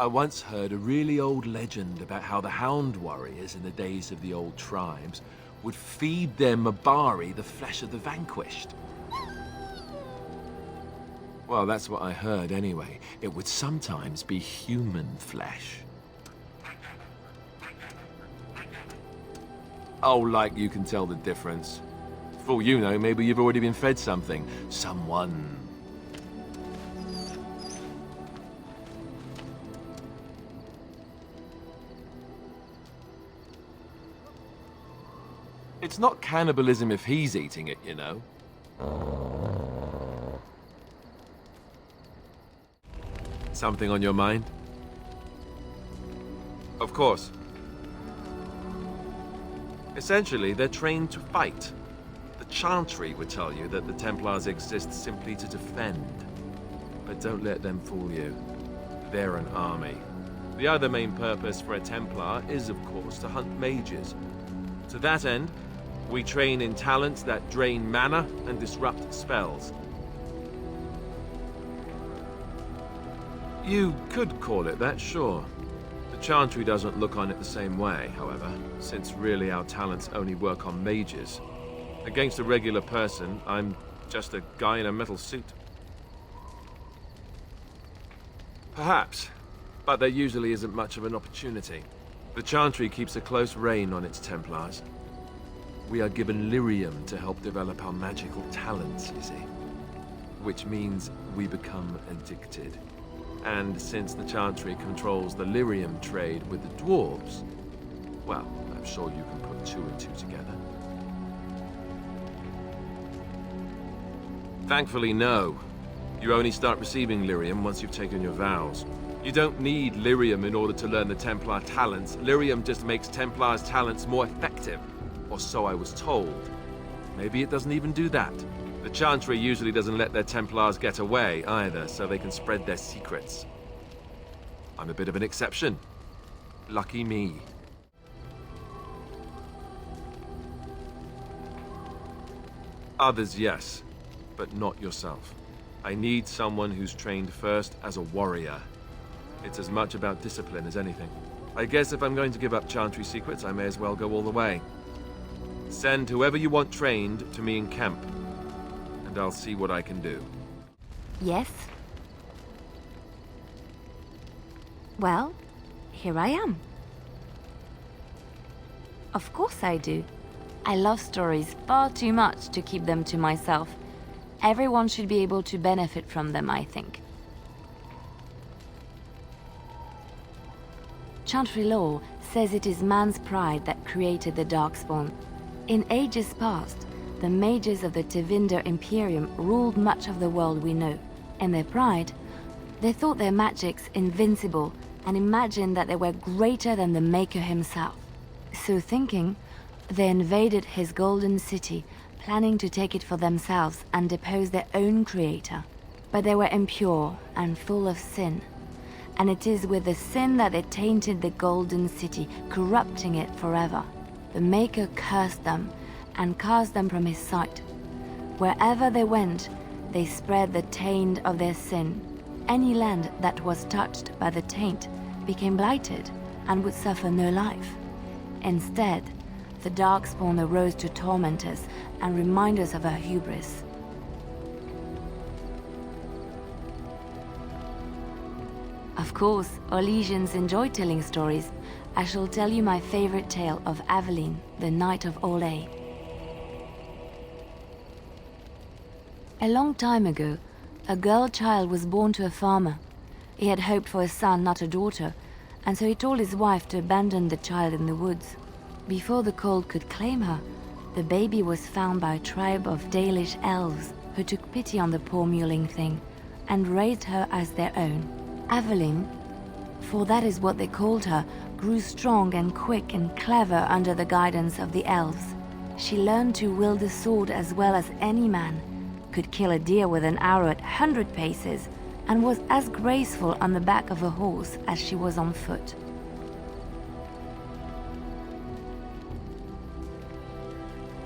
I once heard a really old legend about how the Hound warriors in the days of the old tribes would feed their Mabari the flesh of the vanquished. Well, that's what I heard anyway. It would sometimes be human flesh. Oh, like you can tell the difference. For all you know, maybe you've already been fed something. Someone. It's not cannibalism if he's eating it, you know. Something on your mind? Of course. Essentially, they're trained to fight. The Chantry would tell you that the Templars exist simply to defend. But don't let them fool you. They're an army. The other main purpose for a Templar is, of course, to hunt mages. To that end, we train in talents that drain mana and disrupt spells. You could call it that, sure. The Chantry doesn't look on it the same way, however, since really our talents only work on mages. Against a regular person, I'm just a guy in a metal suit. Perhaps, but there usually isn't much of an opportunity. The Chantry keeps a close rein on its Templars. We are given lyrium to help develop our magical talents, you see. Which means we become addicted. And since the Chantry controls the lyrium trade with the dwarves, well, I'm sure you can put two and two together. Thankfully, no. You only start receiving lyrium once you've taken your vows. You don't need lyrium in order to learn the Templar talents. Lyrium just makes Templars' talents more effective. Or so I was told. Maybe it doesn't even do that. The Chantry usually doesn't let their Templars get away either, so they can spread their secrets. I'm a bit of an exception. Lucky me. Others, yes, but not yourself. I need someone who's trained first as a warrior. It's as much about discipline as anything. I guess if I'm going to give up Chantry secrets, I may as well go all the way. Send whoever you want trained to me in camp, and I'll see what I can do. Yes? Well, here I am. Of course I do. I love stories far too much to keep them to myself. Everyone should be able to benefit from them, I think. Chantry law says it is man's pride that created the Darkspawn. In ages past, the mages of the Tevinder Imperium ruled much of the world we know. In their pride, they thought their magics invincible and imagined that they were greater than the Maker himself. So thinking, they invaded his golden city, planning to take it for themselves and depose their own creator. But they were impure and full of sin. And it is with the sin that they tainted the golden city, corrupting it forever. The Maker cursed them and cast them from his sight. Wherever they went, they spread the taint of their sin. Any land that was touched by the taint became blighted and would suffer no life. Instead, the Darkspawn arose to torment us and remind us of our hubris. Of course, Orlesians enjoy telling stories. I shall tell you my favorite tale of Aveline, the Knight of Orlais. A long time ago, a girl child was born to a farmer. He had hoped for a son, not a daughter, and so he told his wife to abandon the child in the woods. Before the cold could claim her, the baby was found by a tribe of Dalish elves who took pity on the poor mewling thing and raised her as their own. Aveline, for that is what they called her, grew strong and quick and clever under the guidance of the elves. She learned to wield the sword as well as any man, could kill a deer with an arrow at 100 paces, and was as graceful on the back of a horse as she was on foot.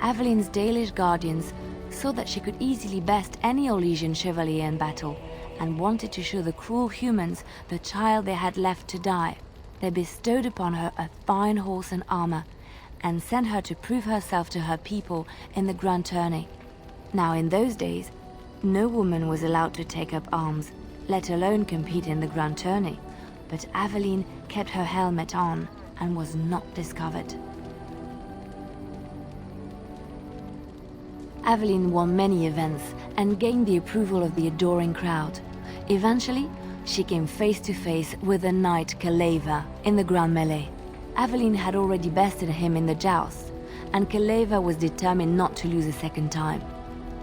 Aveline's Dalish guardians saw that she could easily best any Orlesian chevalier in battle, and wanted to show the cruel humans the child they had left to die. They bestowed upon her a fine horse and armor, and sent her to prove herself to her people in the grand tourney. Now in those days, no woman was allowed to take up arms, let alone compete in the grand tourney, but Aveline kept her helmet on and was not discovered. Aveline won many events and gained the approval of the adoring crowd. Eventually, she came face to face with the knight Kaleva in the grand melee. Aveline had already bested him in the joust, and Kaleva was determined not to lose a second time.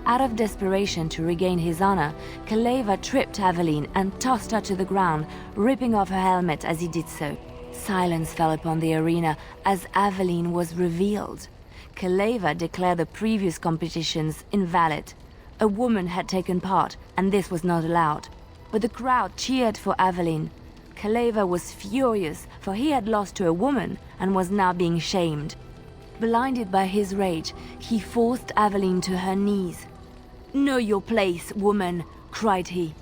Out of desperation to regain his honor, Kaleva tripped Aveline and tossed her to the ground, ripping off her helmet as he did so. Silence fell upon the arena as Aveline was revealed. Kaleva declared the previous competitions invalid. A woman had taken part, and this was not allowed. But the crowd cheered for Aveline. Kaleva was furious, for he had lost to a woman and was now being shamed. Blinded by his rage, he forced Aveline to her knees. "Know your place, woman," cried he,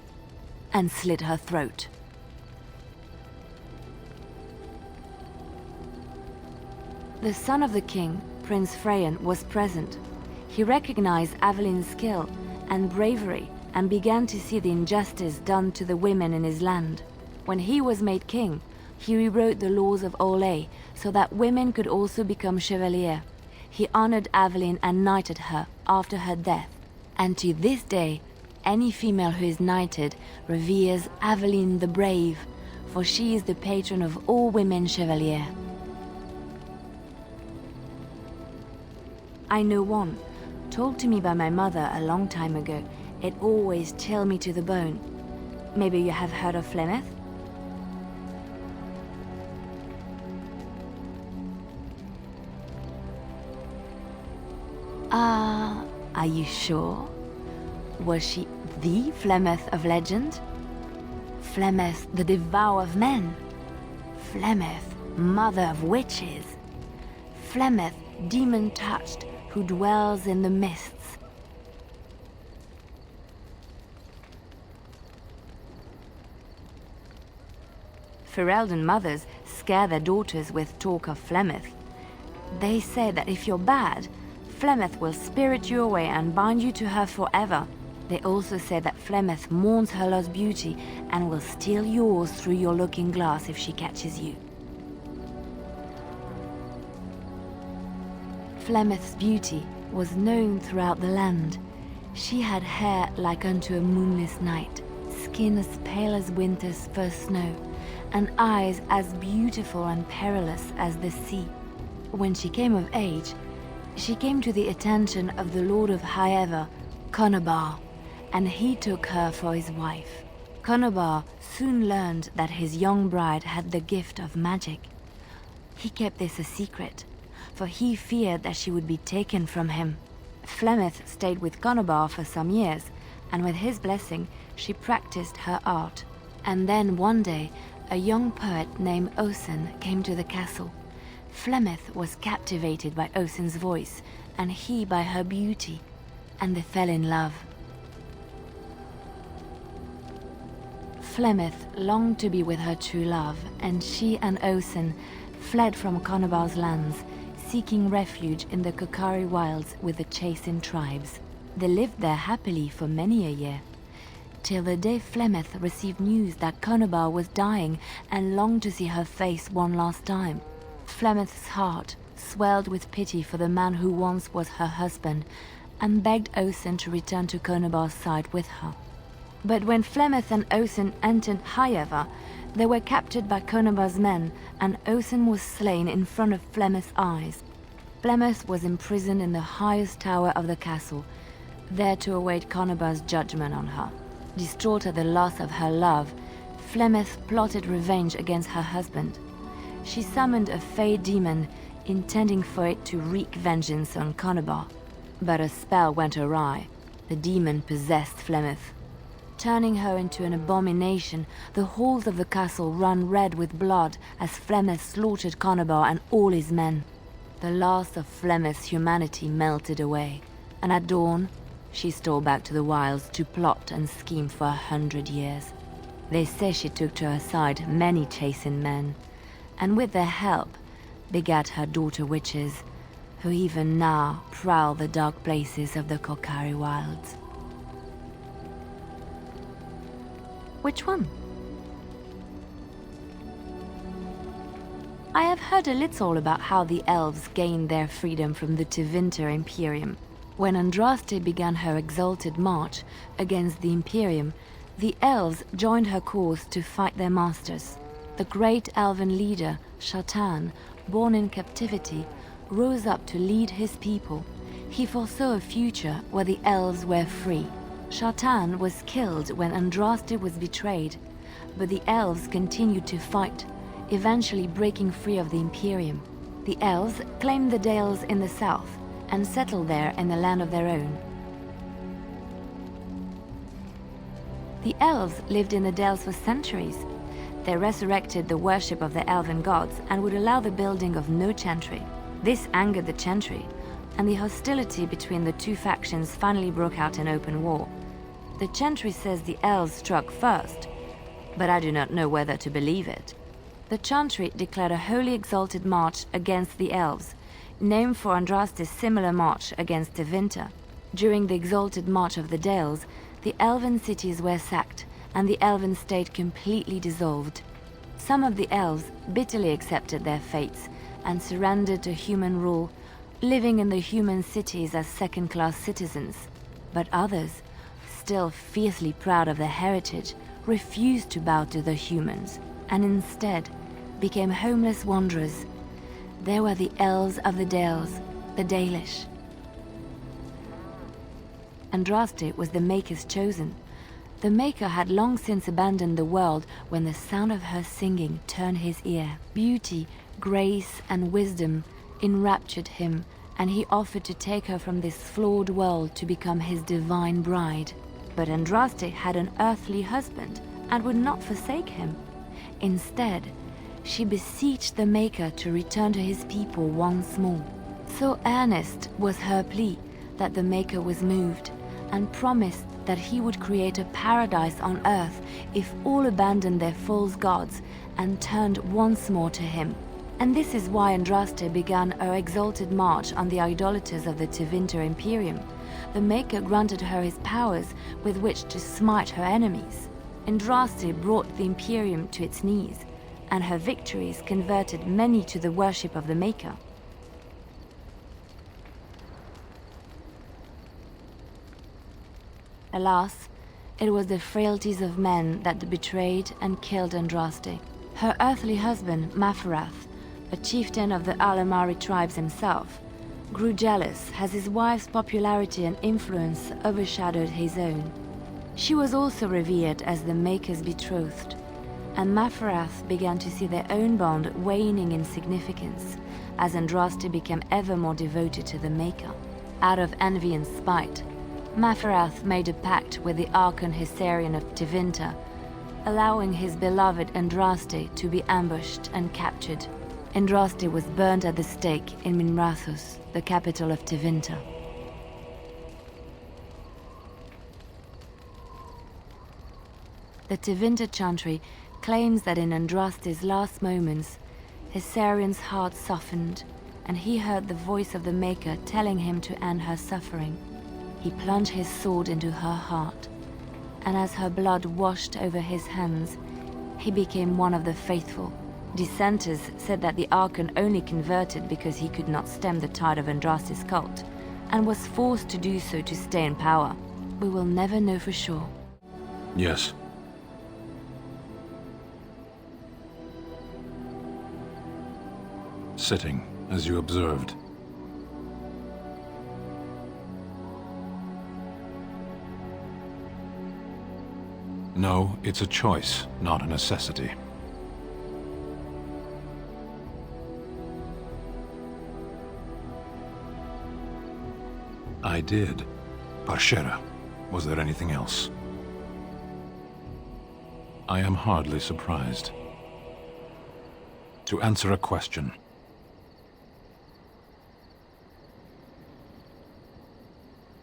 and slit her throat. The son of the king, Prince Freyan, was present. He recognized Aveline's skill and bravery and began to see the injustice done to the women in his land. When he was made king, he rewrote the laws of Orlais so that women could also become chevalier. He honored Aveline and knighted her after her death. And to this day, any female who is knighted reveres Aveline the Brave, for she is the patron of all women chevalier. I know one, told to me by my mother a long time ago. It always chilled me to the bone. Maybe you have heard of Flemeth? Are you sure? Was she the Flemeth of legend? Flemeth, the devourer of men? Flemeth, mother of witches? Flemeth, demon-touched, who dwells in the mists? Ferelden mothers scare their daughters with talk of Flemeth. They say that if you're bad, Flemeth will spirit you away and bind you to her forever. They also say that Flemeth mourns her lost beauty and will steal yours through your looking glass if she catches you. Flemeth's beauty was known throughout the land. She had hair like unto a moonless night, skin as pale as winter's first snow, and eyes as beautiful and perilous as the sea. When she came of age, she came to the attention of the Lord of Highever, Conobar, and he took her for his wife. Conobar soon learned that his young bride had the gift of magic. He kept this a secret, for he feared that she would be taken from him. Flemeth stayed with Conobar for some years, and with his blessing, she practiced her art. And then one day, a young poet named Osen came to the castle. Flemeth was captivated by Osen's voice, and he by her beauty, and they fell in love. Flemeth longed to be with her true love, and she and Osen fled from Conobar's lands, seeking refuge in the Kokari wilds with the Chasing tribes. They lived there happily for many a year, till the day Flemeth received news that Conobar was dying and longed to see her face one last time. Flemeth's heart swelled with pity for the man who once was her husband, and begged Osen to return to Conobar's side with her. But when Flemeth and Osen entered Highever, they were captured by Conobar's men, and Osen was slain in front of Flemeth's eyes. Flemeth was imprisoned in the highest tower of the castle, there to await Conobar's judgment on her. Distraught at the loss of her love, Flemeth plotted revenge against her husband. She summoned a fey demon, intending for it to wreak vengeance on Conobar. But a spell went awry. The demon possessed Flemeth. Turning her into an abomination, the halls of the castle ran red with blood as Flemeth slaughtered Conobar and all his men. The last of Flemeth's humanity melted away, and at dawn, She stole back to the wilds to plot and scheme for 100 years. They say she took to her side many chastened men, and with their help begat her daughter witches, who even now prowl the dark places of the Kokari wilds. Which one? I have heard a little about how the elves gained their freedom from the Tevinter Imperium. When Andraste began her exalted march against the Imperium, the elves joined her cause to fight their masters. The great elven leader, Shatan, born in captivity, rose up to lead his people. He foresaw a future where the elves were free. Shatan was killed when Andraste was betrayed, but the elves continued to fight, eventually breaking free of the Imperium. The elves claimed the Dales in the south and settled there in a land of their own. The elves lived in the Dales for centuries. They resurrected the worship of the elven gods and would allow the building of no chantry. This angered the chantry, and the hostility between the two factions finally broke out in open war. The chantry says the elves struck first, but I do not know whether to believe it. The chantry declared a wholly exalted march against the elves, named for Andraste's similar march against Tevinter. During the exalted march of the Dales, the elven cities were sacked, and the elven state completely dissolved. Some of the elves bitterly accepted their fates and surrendered to human rule, living in the human cities as second-class citizens. But others, still fiercely proud of their heritage, refused to bow to the humans, and instead became homeless wanderers. There were the elves of the Dales, the Dalish. Andraste was the Maker's chosen. The Maker had long since abandoned the world when the sound of her singing turned his ear. Beauty, grace, and wisdom enraptured him, and he offered to take her from this flawed world to become his divine bride. But Andraste had an earthly husband and would not forsake him. Instead, she beseeched the Maker to return to his people once more. So earnest was her plea that the Maker was moved and promised that he would create a paradise on earth if all abandoned their false gods and turned once more to him. And this is why Andraste began her exalted march on the idolaters of the Tevinter Imperium. The Maker granted her his powers with which to smite her enemies. Andraste brought the Imperium to its knees, and her victories converted many to the worship of the Maker. Alas, it was the frailties of men that betrayed and killed Andraste. Her earthly husband, Maferath, a chieftain of the Alamari tribes himself, grew jealous as his wife's popularity and influence overshadowed his own. She was also revered as the Maker's betrothed, and Maferath began to see their own bond waning in significance as Andraste became ever more devoted to the Maker. Out of envy and spite, Maferath made a pact with the Archon Hysarian of Tevinter, allowing his beloved Andraste to be ambushed and captured. Andraste was burned at the stake in Minrathous, the capital of Tevinter. The Tevinter Chantry claims that in Andraste's last moments, Hysarian's heart softened, and he heard the voice of the Maker telling him to end her suffering. He plunged his sword into her heart, and as her blood washed over his hands, he became one of the faithful. Dissenters said that the Archon only converted because he could not stem the tide of Andraste's cult, and was forced to do so to stay in power. We will never know for sure. Yes. Sitting, as you observed. No, it's a choice, not a necessity. I did. Parshera. Was there anything else? I am hardly surprised. To answer a question.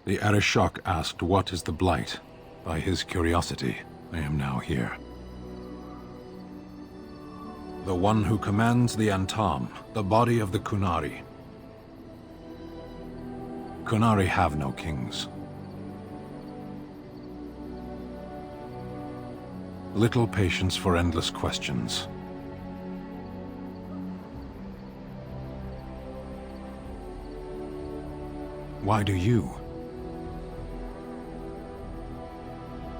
The Arishok asked what is the Blight. By his curiosity, I am now here. The one who commands the Antam, the body of the Kunari. Kunari have no kings. Little patience for endless questions. Why do you?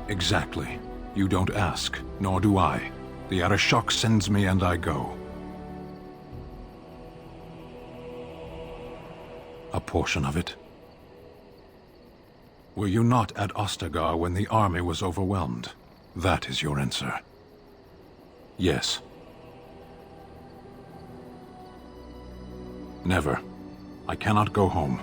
Exactly. You don't ask, nor do I. The Arishok sends me and I go. A portion of it. Were you not at Ostagar when the army was overwhelmed? That is your answer. Yes. Never. I cannot go home.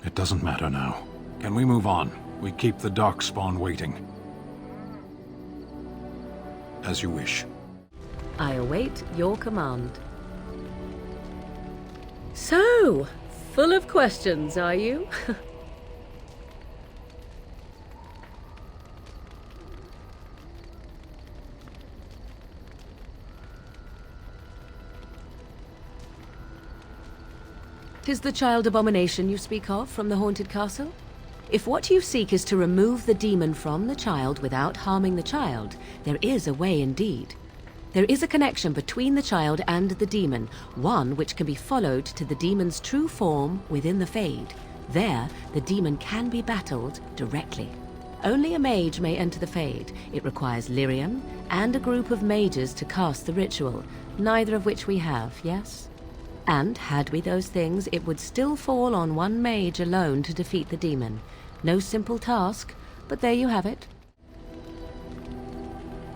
It doesn't matter now. Can we move on? We keep the Darkspawn waiting. As you wish. I await your command. So, full of questions, are you? "'Tis the child abomination you speak of from the haunted castle? If what you seek is to remove the demon from the child without harming the child, there is a way indeed. There is a connection between the child and the demon, one which can be followed to the demon's true form within the Fade. There, the demon can be battled directly. Only a mage may enter the Fade. It requires lyrium and a group of mages to cast the ritual, neither of which we have, yes? And had we those things, it would still fall on one mage alone to defeat the demon. No simple task, but there you have it.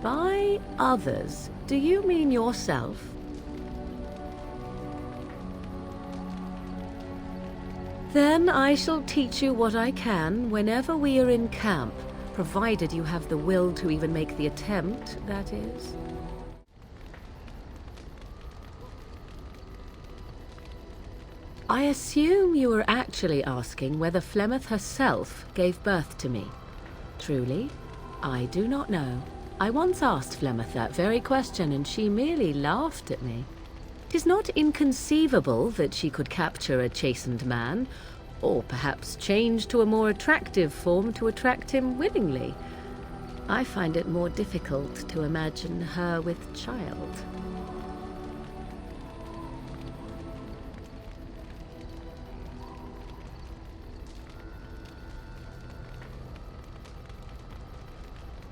By others, do you mean yourself? Then I shall teach you what I can whenever we are in camp, provided you have the will to even make the attempt, that is. I assume you were actually asking whether Flemeth herself gave birth to me. Truly, I do not know. I once asked Flemeth that very question, and she merely laughed at me. 'Tis not inconceivable that she could capture a chastened man, or perhaps change to a more attractive form to attract him willingly. I find it more difficult to imagine her with child.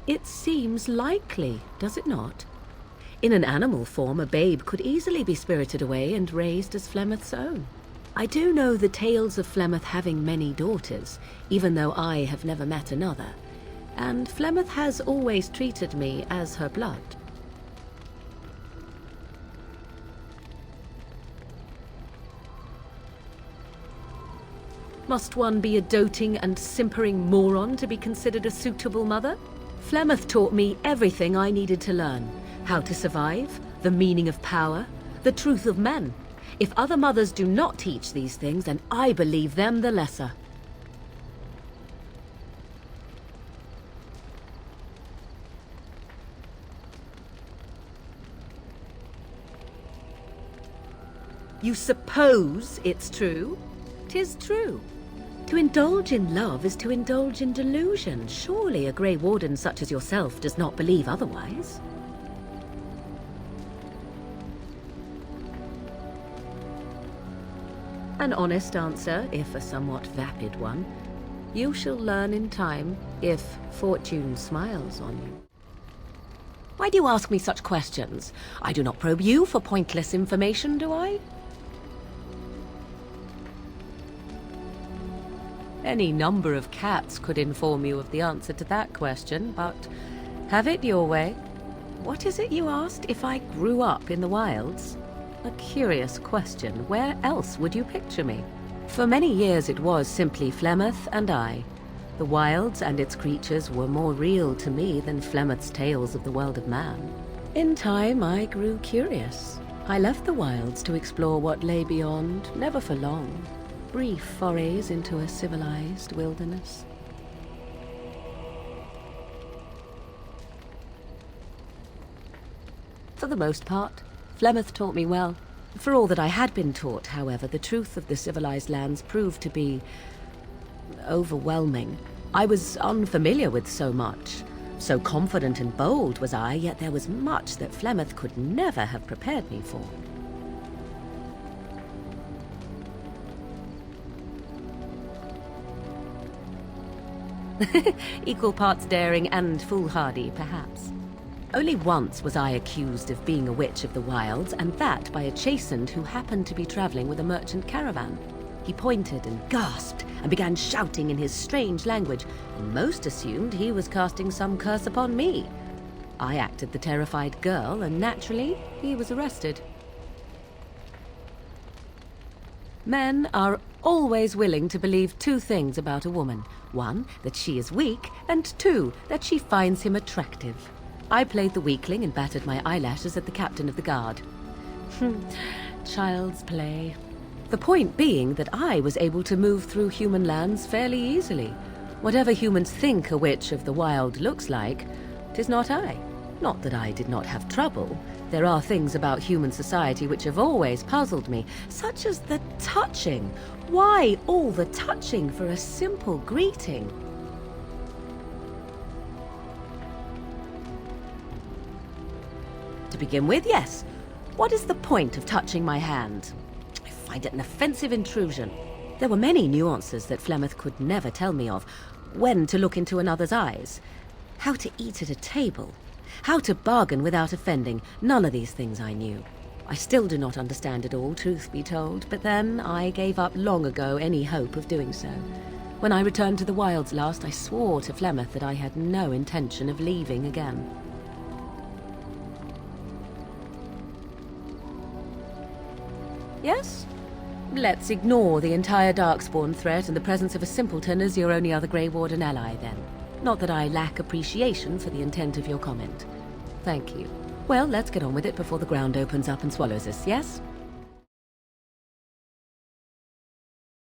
It seems likely, does it not? In an animal form, a babe could easily be spirited away and raised as Flemeth's own. I do know the tales of Flemeth having many daughters, even though I have never met another, and Flemeth has always treated me as her blood. Must one be a doting and simpering moron to be considered a suitable mother? Flemeth taught me everything I needed to learn. How to survive, the meaning of power, the truth of men. If other mothers do not teach these things, then I believe them the lesser. You suppose it's true? 'Tis true. To indulge in love is to indulge in delusion. Surely a Grey Warden such as yourself does not believe otherwise. An honest answer, if a somewhat vapid one. You shall learn in time, if fortune smiles on you. Why do you ask me such questions? I do not probe you for pointless information, do I? Any number of cats could inform you of the answer to that question, but have it your way. What is it you asked? If I grew up in the wilds? A curious question. Where else would you picture me? For many years it was simply Flemeth and I. The wilds and its creatures were more real to me than Flemeth's tales of the world of man. In time I grew curious. I left the wilds to explore what lay beyond, never for long. Brief forays into a civilized wilderness. For the most part, Flemeth taught me well. For all that I had been taught, however, the truth of the civilized lands proved to be overwhelming. I was unfamiliar with so much. So confident and bold was I, yet there was much that Flemeth could never have prepared me for. Equal parts daring and foolhardy, perhaps. Only once was I accused of being a witch of the wilds, and that by a chastened who happened to be traveling with a merchant caravan. He pointed and gasped and began shouting in his strange language, and most assumed he was casting some curse upon me. I acted the terrified girl, and naturally, he was arrested. Men are always willing to believe two things about a woman. One, that she is weak, and two, that she finds him attractive. I played the weakling and battered my eyelashes at the captain of the guard. Child's play. The point being that I was able to move through human lands fairly easily. Whatever humans think a witch of the wild looks like, 'tis not I. Not that I did not have trouble. There are things about human society which have always puzzled me, such as the touching. Why all the touching for a simple greeting? To begin with, yes. What is the point of touching my hand? I find it an offensive intrusion. There were many nuances that Flemeth could never tell me of. When to look into another's eyes. How to eat at a table. How to bargain without offending. None of these things I knew. I still do not understand it all, truth be told, but then I gave up long ago any hope of doing so. When I returned to the wilds last, I swore to Flemeth that I had no intention of leaving again. Yes? Let's ignore the entire Darkspawn threat and the presence of a simpleton as your only other Grey Warden ally, then. Not that I lack appreciation for the intent of your comment. Thank you. Well, let's get on with it before the ground opens up and swallows us, yes?